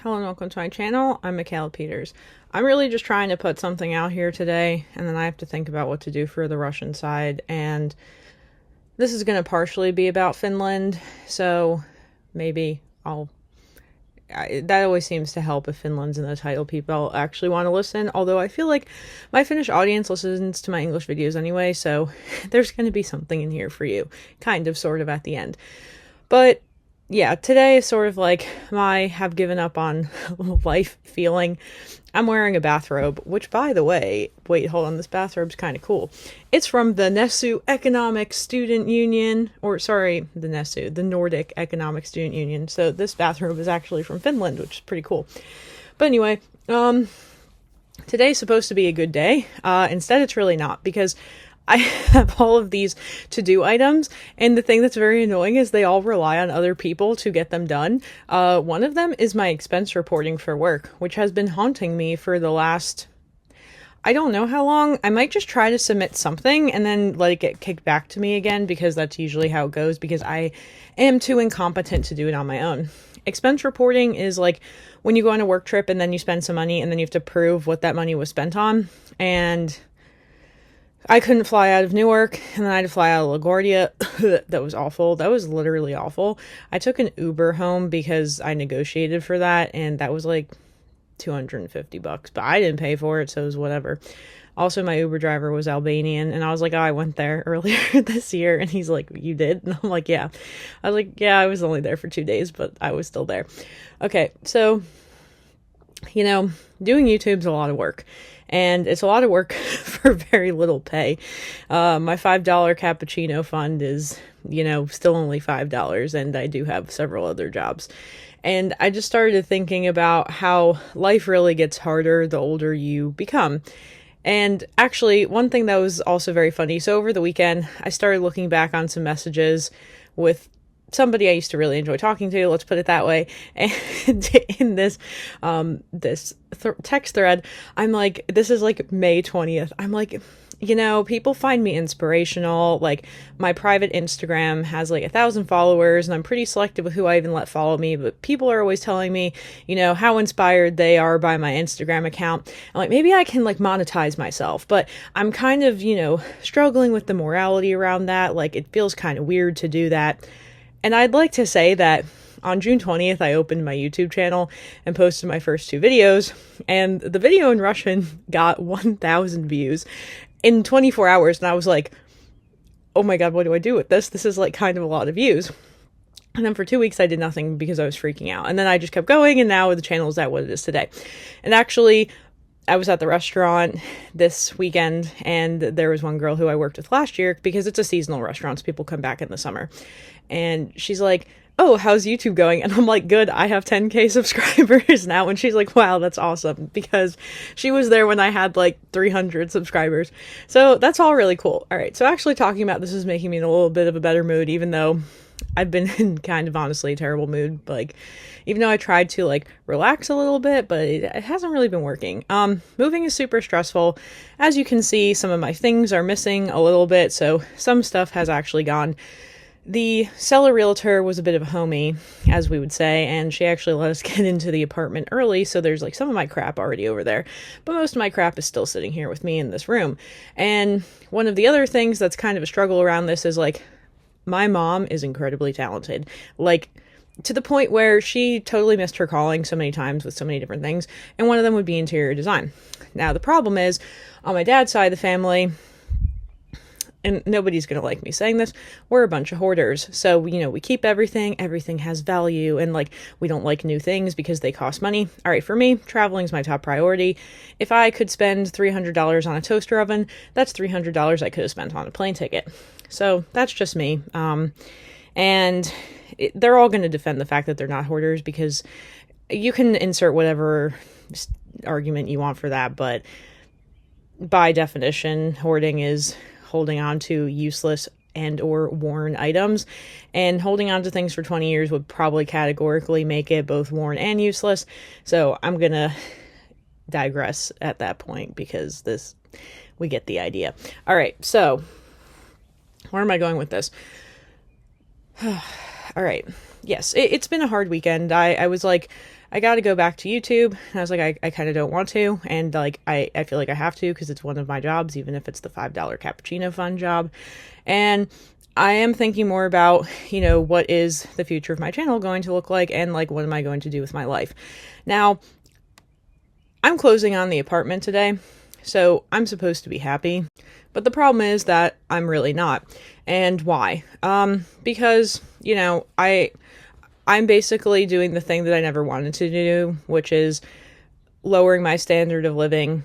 Hello and welcome to my channel. I'm Michaela Peters. I'm really just trying to put something out here today, and then I have to think about what to do for the Russian side, and this is going to partially be about Finland, so maybe that always seems to help if Finland's in the title. People actually want to listen, although I feel like my Finnish audience listens to my English videos anyway, so there's going to be something in here for you, kind of, sort of, at the end. But yeah, today is sort of like my have given up on life feeling. I'm wearing a bathrobe, which, by the way, wait, hold on, this bathrobe's kind of cool. It's from the NESU Economic Student Union, the Nordic Economic Student Union. So this bathrobe is actually from Finland, which is pretty cool. But anyway, today's supposed to be a good day. Instead, it's really not, because I have all of these to-do items, and the thing that's very annoying is they all rely on other people to get them done. One of them is my expense reporting for work, which has been haunting me for the last, I don't know how long. I might just try to submit something and then let it get kicked back to me again, because that's usually how it goes, because I am too incompetent to do it on my own. Expense reporting is like when you go on a work trip and then you spend some money and then you have to prove what that money was spent on, and I couldn't fly out of Newark, and then I had to fly out of LaGuardia. That was awful. That was literally awful. I took an Uber home because I negotiated for that, and that was like $250, but I didn't pay for it, so it was whatever. Also, my Uber driver was Albanian, and I was like, oh, I went there earlier this year, and he's like, you did? And I'm like, yeah. I was like, yeah, I was only there for 2 days, but I was still there. Okay, so, doing YouTube's a lot of work. And it's a lot of work for very little pay. My $5 cappuccino fund is, still only $5, and I do have several other jobs. And I just started thinking about how life really gets harder the older you become. And actually, one thing that was also very funny, so over the weekend, I started looking back on some messages with somebody I used to really enjoy talking to, let's put it that way. And in this text thread, I'm like, this is like May 20th. I'm like, people find me inspirational. Like, my private Instagram has like 1,000 followers, and I'm pretty selective with who I even let follow me. But people are always telling me, how inspired they are by my Instagram account. I'm like, maybe I can like monetize myself. But I'm kind of, struggling with the morality around that. Like, it feels kind of weird to do that. And I'd like to say that on June 20th, I opened my YouTube channel and posted my first 2 videos, and the video in Russian got 1,000 views in 24 hours, and I was like, oh my god, what do I do with this? This is like kind of a lot of views. And then for 2 weeks, I did nothing because I was freaking out. And then I just kept going, and now the channel is at what it is today. And actually, I was at the restaurant this weekend, and there was one girl who I worked with last year, because it's a seasonal restaurant, so people come back in the summer. And she's like, oh, how's YouTube going? And I'm like, good, I have 10K subscribers now. And she's like, wow, that's awesome, because she was there when I had like 300 subscribers. So that's all really cool. All right, so actually talking about this is making me in a little bit of a better mood, even though I've been in kind of honestly a terrible mood. Like, even though I tried to like relax a little bit, but it hasn't really been working. Moving is super stressful. As you can see, some of my things are missing a little bit, so some stuff has actually gone. The seller realtor was a bit of a homie, as we would say, and she actually let us get into the apartment early, so there's like some of my crap already over there, but most of my crap is still sitting here with me in this room. And one of the other things that's kind of a struggle around this is like, my mom is incredibly talented, like to the point where she totally missed her calling so many times with so many different things, and one of them would be interior design. Now, the problem is, on my dad's side of the family, and nobody's going to like me saying this, we're a bunch of hoarders. So, we keep everything has value, and like, we don't like new things because they cost money. All right, for me, traveling's my top priority. If I could spend $300 on a toaster oven, that's $300 I could have spent on a plane ticket. So that's just me. And they're all going to defend the fact that they're not hoarders, because you can insert whatever argument you want for that, but by definition, hoarding is holding on to useless and or worn items, and holding on to things for 20 years would probably categorically make it both worn and useless. So I'm gonna digress at that point, because we get the idea. All right, so where am I going with this? All right, yes, it's been a hard weekend. I was like, I got to go back to YouTube. And I was like, I kind of don't want to. And like, I feel like I have to because it's one of my jobs, even if it's the $5 cappuccino fund job. And I am thinking more about, what is the future of my channel going to look like, and like, what am I going to do with my life? Now, I'm closing on the apartment today, so I'm supposed to be happy. But the problem is that I'm really not. And why? Because, I'm basically doing the thing that I never wanted to do, which is lowering my standard of living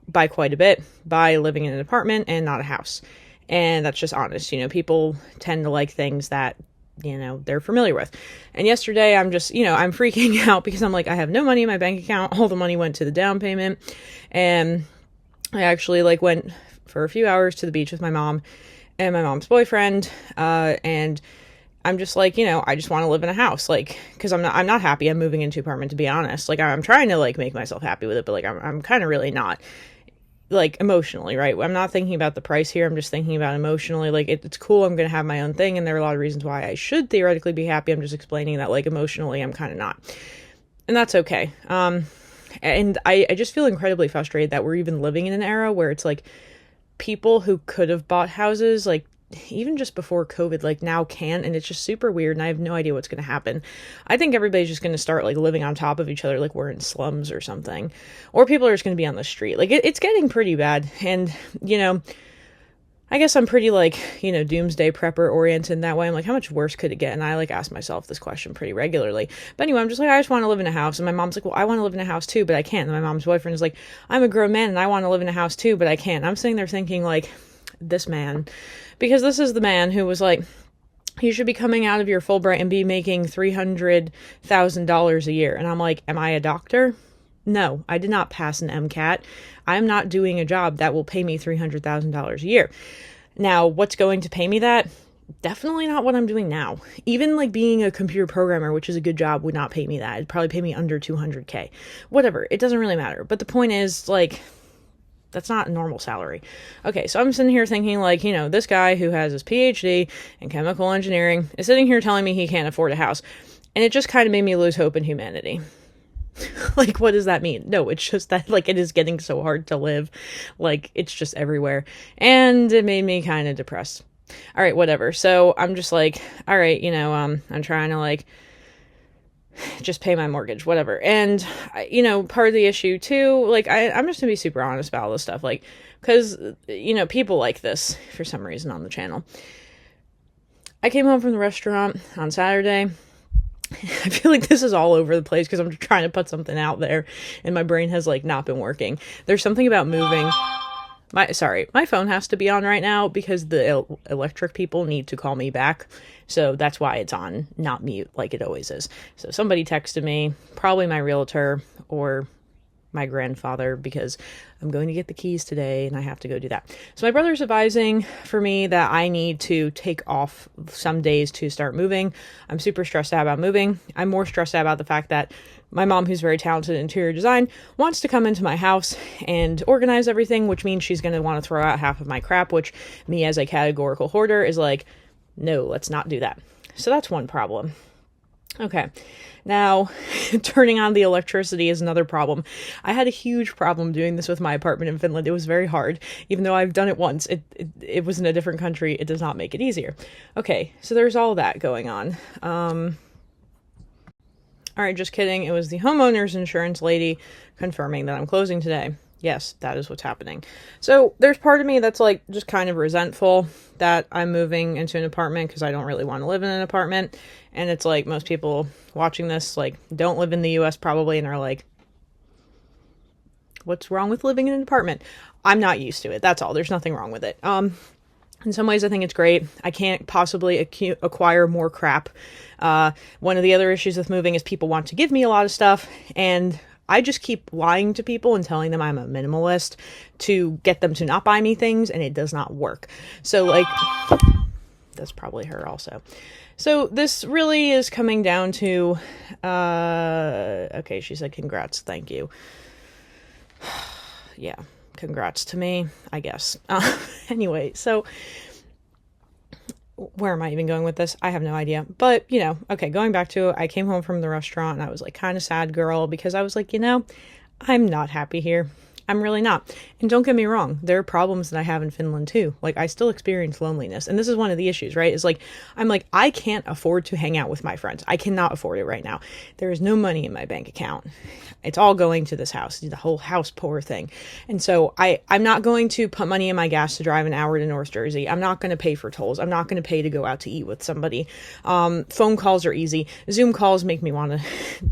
by quite a bit by living in an apartment and not a house. And that's just honest. People tend to like things that, they're familiar with. And yesterday I'm just, I'm freaking out because I'm like, I have no money in my bank account. All the money went to the down payment. And I actually went for a few hours to the beach with my mom and my mom's boyfriend. And I'm just like, I just want to live in a house, because I'm not happy. I'm moving into an apartment, to be honest. I'm trying to make myself happy with it, but I'm kind of really not, emotionally, right? I'm not thinking about the price here. I'm just thinking about emotionally, it's cool. I'm going to have my own thing. And there are a lot of reasons why I should theoretically be happy. I'm just explaining that emotionally, I'm kind of not, and that's okay. And I just feel incredibly frustrated that we're even living in an era where it's people who could have bought houses, even just before COVID, now can, and it's just super weird, and I have no idea what's going to happen. I think everybody's just going to start, living on top of each other, we're in slums or something. Or people are just going to be on the street. It's getting pretty bad, and, I guess I'm pretty, doomsday prepper oriented in that way. I'm like, how much worse could it get? And I, ask myself this question pretty regularly. But anyway, I'm just I just want to live in a house. And my mom's like, well, I want to live in a house too, but I can't. And my mom's boyfriend is like, I'm a grown man and I want to live in a house too, but I can't. And I'm sitting there thinking, this man, because this is the man who was you should be coming out of your Fulbright and be making $300,000 a year. And I'm like, am I a doctor? No, I did not pass an MCAT. I'm not doing a job that will pay me $300,000 a year. Now, what's going to pay me that? Definitely not what I'm doing now. Even being a computer programmer, which is a good job, would not pay me that. It'd probably pay me under $200K. Whatever. It doesn't really matter. But the point is, that's not a normal salary. Okay, so I'm sitting here thinking, this guy who has his PhD in chemical engineering is sitting here telling me he can't afford a house. And it just kind of made me lose hope in humanity. What does that mean? No, it's just that, it is getting so hard to live. It's just everywhere. And it made me kind of depressed. All right, whatever. So I'm just all right, I'm trying to, just pay my mortgage, whatever. And, part of the issue too, I'm just gonna be super honest about all this stuff, because, people like this for some reason on the channel. I came home from the restaurant on Saturday. I feel like this is all over the place because I'm trying to put something out there and my brain has not been working. There's something about moving. My phone has to be on right now because the electric people need to call me back. So that's why it's on, not mute like it always is. So somebody texted me, probably my realtor or my grandfather, because I'm going to get the keys today and I have to go do that. So my brother's advising for me that I need to take off some days to start moving. I'm super stressed out about moving. I'm more stressed out about the fact that my mom, who's very talented in interior design, wants to come into my house and organize everything, which means she's going to want to throw out half of my crap, which me as a categorical hoarder is no, let's not do that. So that's one problem. Okay. Now, turning on the electricity is another problem. I had a huge problem doing this with my apartment in Finland. It was very hard. Even though I've done it once, it was in a different country. It does not make it easier. Okay, so there's all that going on. All right, just kidding. It was the homeowner's insurance lady confirming that I'm closing today. Yes, that is what's happening. So there's part of me that's just kind of resentful that I'm moving into an apartment because I don't really want to live in an apartment. And it's most people watching this don't live in the US probably and are what's wrong with living in an apartment? I'm not used to it. That's all. There's nothing wrong with it. In some ways, I think it's great. I can't possibly acquire more crap. One of the other issues with moving is people want to give me a lot of stuff, and I just keep lying to people and telling them I'm a minimalist to get them to not buy me things, and it does not work. So, that's probably her also. So this really is coming down to, okay, she said congrats, thank you. Yeah, congrats to me, I guess. Anyway, so where am I even going with this? I have no idea. But, okay, going back to it, I came home from the restaurant and I was like kind of sad girl because I was like, I'm not happy here. I'm really not. And don't get me wrong, there are problems that I have in Finland too. Like, I still experience loneliness. And this is one of the issues, right? Is like, I'm like, I can't afford to hang out with my friends. I cannot afford it right now. There is no money in my bank account. It's all going to this house, the whole house poor thing. And so I'm not going to put money in my gas to drive an hour to North Jersey. I'm not going to pay for tolls. I'm not going to pay to go out to eat with somebody. Phone calls are easy. Zoom calls make me want to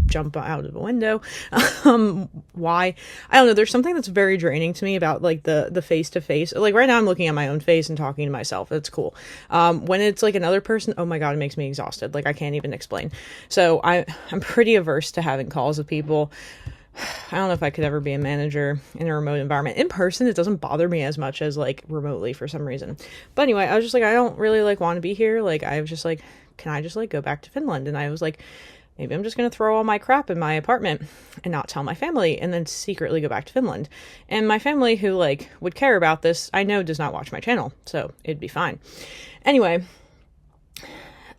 jump out of a window. Why? I don't know. There's something that's very draining to me about like the face to face. Like right now I'm looking at my own face and talking to myself. It's cool. When it's like another person, oh my God, it makes me exhausted. Like I can't even explain. So I'm pretty averse to having calls with people. I don't know if I could ever be a manager in a remote environment. In person, it doesn't bother me as much as like remotely for some reason. But anyway, I was just like, I don't really like want to be here. Like I was just like, can I just like go back to Finland? And I was like, maybe I'm just going to throw all my crap in my apartment and not tell my family and then secretly go back to Finland. And my family who like would care about this, I know does not watch my channel. So it'd be fine. Anyway,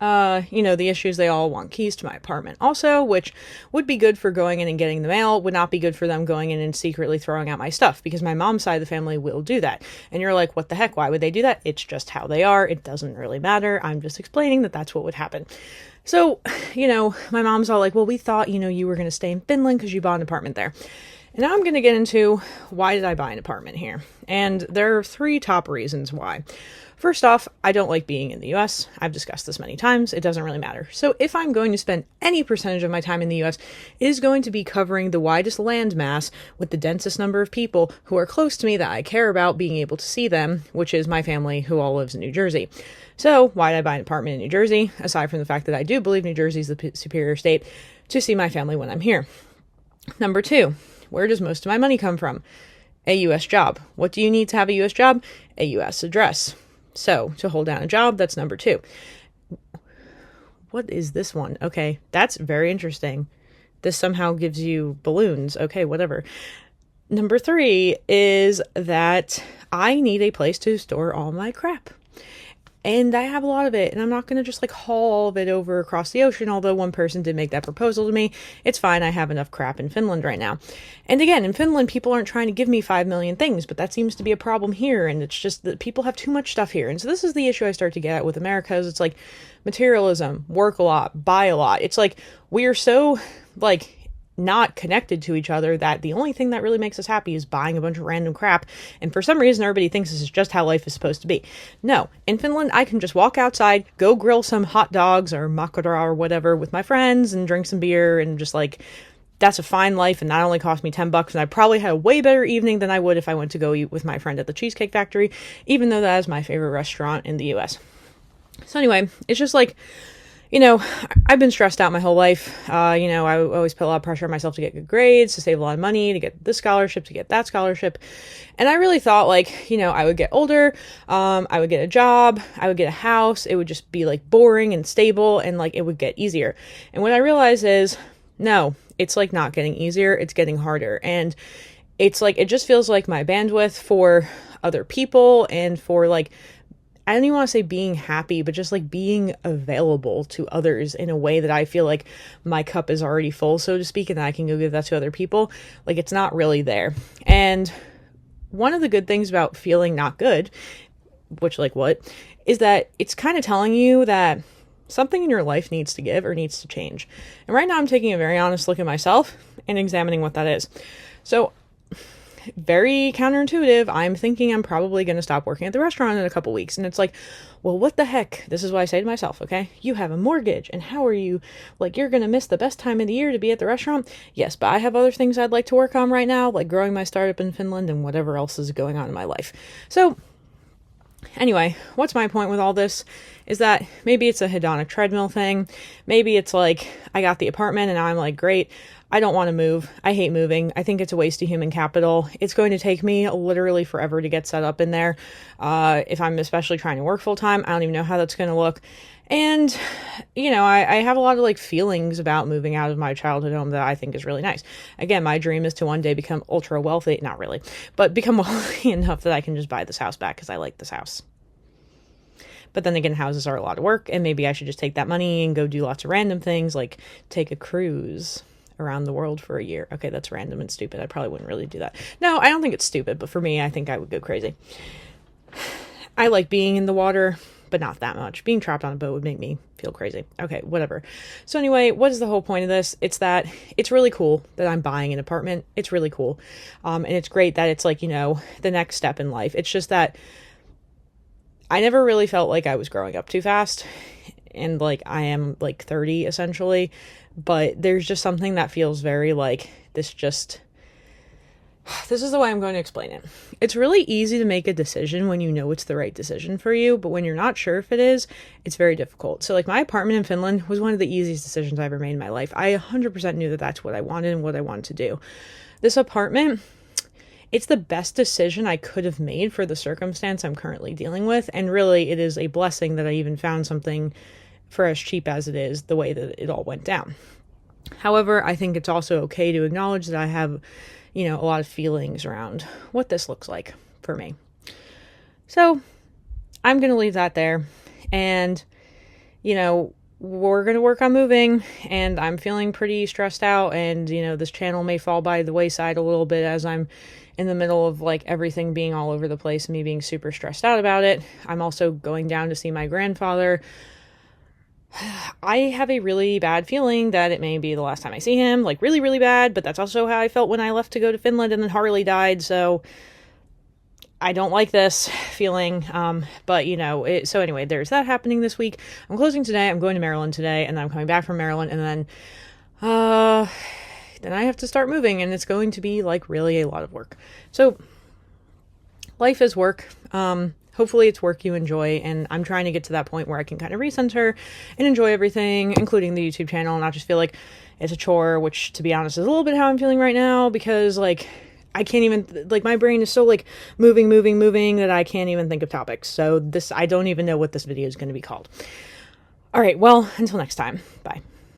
the issues, they all want keys to my apartment also, which would be good for going in and getting the mail, would not be good for them going in and secretly throwing out my stuff because my mom's side of the family will do that. And you're like, what the heck? Why would they do that? It's just how they are. It doesn't really matter. I'm just explaining that that's what would happen. So, my mom's all like, well, we thought, you were going to stay in Finland because you bought an apartment there. And now I'm going to get into why did I buy an apartment here? And there are 3 top reasons why. First off, I don't like being in the US. I've discussed this many times. It doesn't really matter. So if I'm going to spend any percentage of my time in the US, it is going to be covering the widest landmass with the densest number of people who are close to me that I care about being able to see them, which is my family who all lives in New Jersey. So why did I buy an apartment in New Jersey? Aside from the fact that I do believe New Jersey is the superior state, to see my family when I'm here. Number 2, where does most of my money come from? A US job. What do you need to have a US job? A US address. So to hold down a job, that's number 2. What is this one? Okay, that's very interesting. This somehow gives you balloons. Okay, whatever. Number 3 is that I need a place to store all my crap. And I have a lot of it, and I'm not going to just like haul all of it over across the ocean, although one person did make that proposal to me. It's fine. I have enough crap in Finland right now. And again, in Finland, people aren't trying to give me 5 million things, but that seems to be a problem here. And it's just that people have too much stuff here. And so this is the issue I start to get at with America is it's like materialism, work a lot, buy a lot. It's like we are so like not connected to each other that the only thing that really makes us happy is buying a bunch of random crap. And for some reason, everybody thinks this is just how life is supposed to be. No, in Finland, I can just walk outside, go grill some hot dogs or makara or whatever with my friends and drink some beer and just like, that's a fine life. And that only cost me $10. And I probably had a way better evening than I would if I went to go eat with my friend at the Cheesecake Factory, even though that is my favorite restaurant in the US. So anyway, it's just like, I've been stressed out my whole life. I always put a lot of pressure on myself to get good grades, to save a lot of money, to get this scholarship, to get that scholarship. And I really thought like, I would get older, I would get a job, I would get a house. It would just be like boring and stable and like it would get easier. And what I realized is, no, it's like not getting easier. It's getting harder. And it's like, it just feels like my bandwidth for other people and for like, I don't even want to say being happy, but just like being available to others in a way that I feel like my cup is already full, so to speak, and that I can go give that to other people. Like it's not really there. And one of the good things about feeling not good, which like what, is that it's kind of telling you that something in your life needs to give or needs to change. And right now I'm taking a very honest look at myself and examining what that is. So very counterintuitive, I'm thinking I'm probably going to stop working at the restaurant in a couple weeks. And it's like, well, what the heck? This is what I say to myself, okay? You have a mortgage, and how are you, like, you're going to miss the best time of the year to be at the restaurant? Yes, but I have other things I'd like to work on right now, like growing my startup in Finland and whatever else is going on in my life. So anyway, what's my point with all this is that maybe it's a hedonic treadmill thing. Maybe it's like I got the apartment and now I'm like, great, I don't want to move. I hate moving. I think it's a waste of human capital. It's going to take me literally forever to get set up in there. If I'm especially trying to work full time, I don't even know how that's going to look. And, I have a lot of like feelings about moving out of my childhood home that I think is really nice. Again, my dream is to one day become ultra wealthy, not really, but become wealthy enough that I can just buy this house back because I like this house. But then again, houses are a lot of work, and maybe I should just take that money and go do lots of random things, like take a cruise around the world for a year. Okay, that's random and stupid. I probably wouldn't really do that. No, I don't think it's stupid, but for me, I think I would go crazy. I like being in the water, but not that much. Being trapped on a boat would make me feel crazy. Okay, whatever. So anyway, what is the whole point of this? It's that it's really cool that I'm buying an apartment. It's really cool. And it's great that it's like, the next step in life. It's just that I never really felt like I was growing up too fast. And like, I am like 30 essentially, but there's just something that feels very like this is the way I'm going to explain it. It's really easy to make a decision when you know it's the right decision for you, but when you're not sure if it is, it's very difficult. So like my apartment in Finland was one of the easiest decisions I ever made in my life. I 100% knew that that's what I wanted and what I wanted to do. This apartment, it's the best decision I could have made for the circumstance I'm currently dealing with. And really, it is a blessing that I even found something for as cheap as it is, the way that it all went down. However, I think it's also okay to acknowledge that I have, a lot of feelings around what this looks like for me. So I'm going to leave that there. And, we're going to work on moving, and I'm feeling pretty stressed out. And, this channel may fall by the wayside a little bit as I'm in the middle of like everything being all over the place and me being super stressed out about it. I'm also going down to see my grandfather. I have a really bad feeling that it may be the last time I see him, like really, really bad, but that's also how I felt when I left to go to Finland and then Harley died. So I don't like this feeling. So anyway, there's that happening this week. I'm closing today. I'm going to Maryland today, and then I'm coming back from Maryland, and then I have to start moving, and it's going to be like really a lot of work. So life is work. Hopefully it's work you enjoy, and I'm trying to get to that point where I can kind of recenter and enjoy everything, including the YouTube channel, and not just feel like it's a chore, which, to be honest, is a little bit how I'm feeling right now, because, like, I can't even, like, my brain is so, like, moving, that I can't even think of topics. So I don't even know what this video is going to be called. All right, well, until next time. Bye.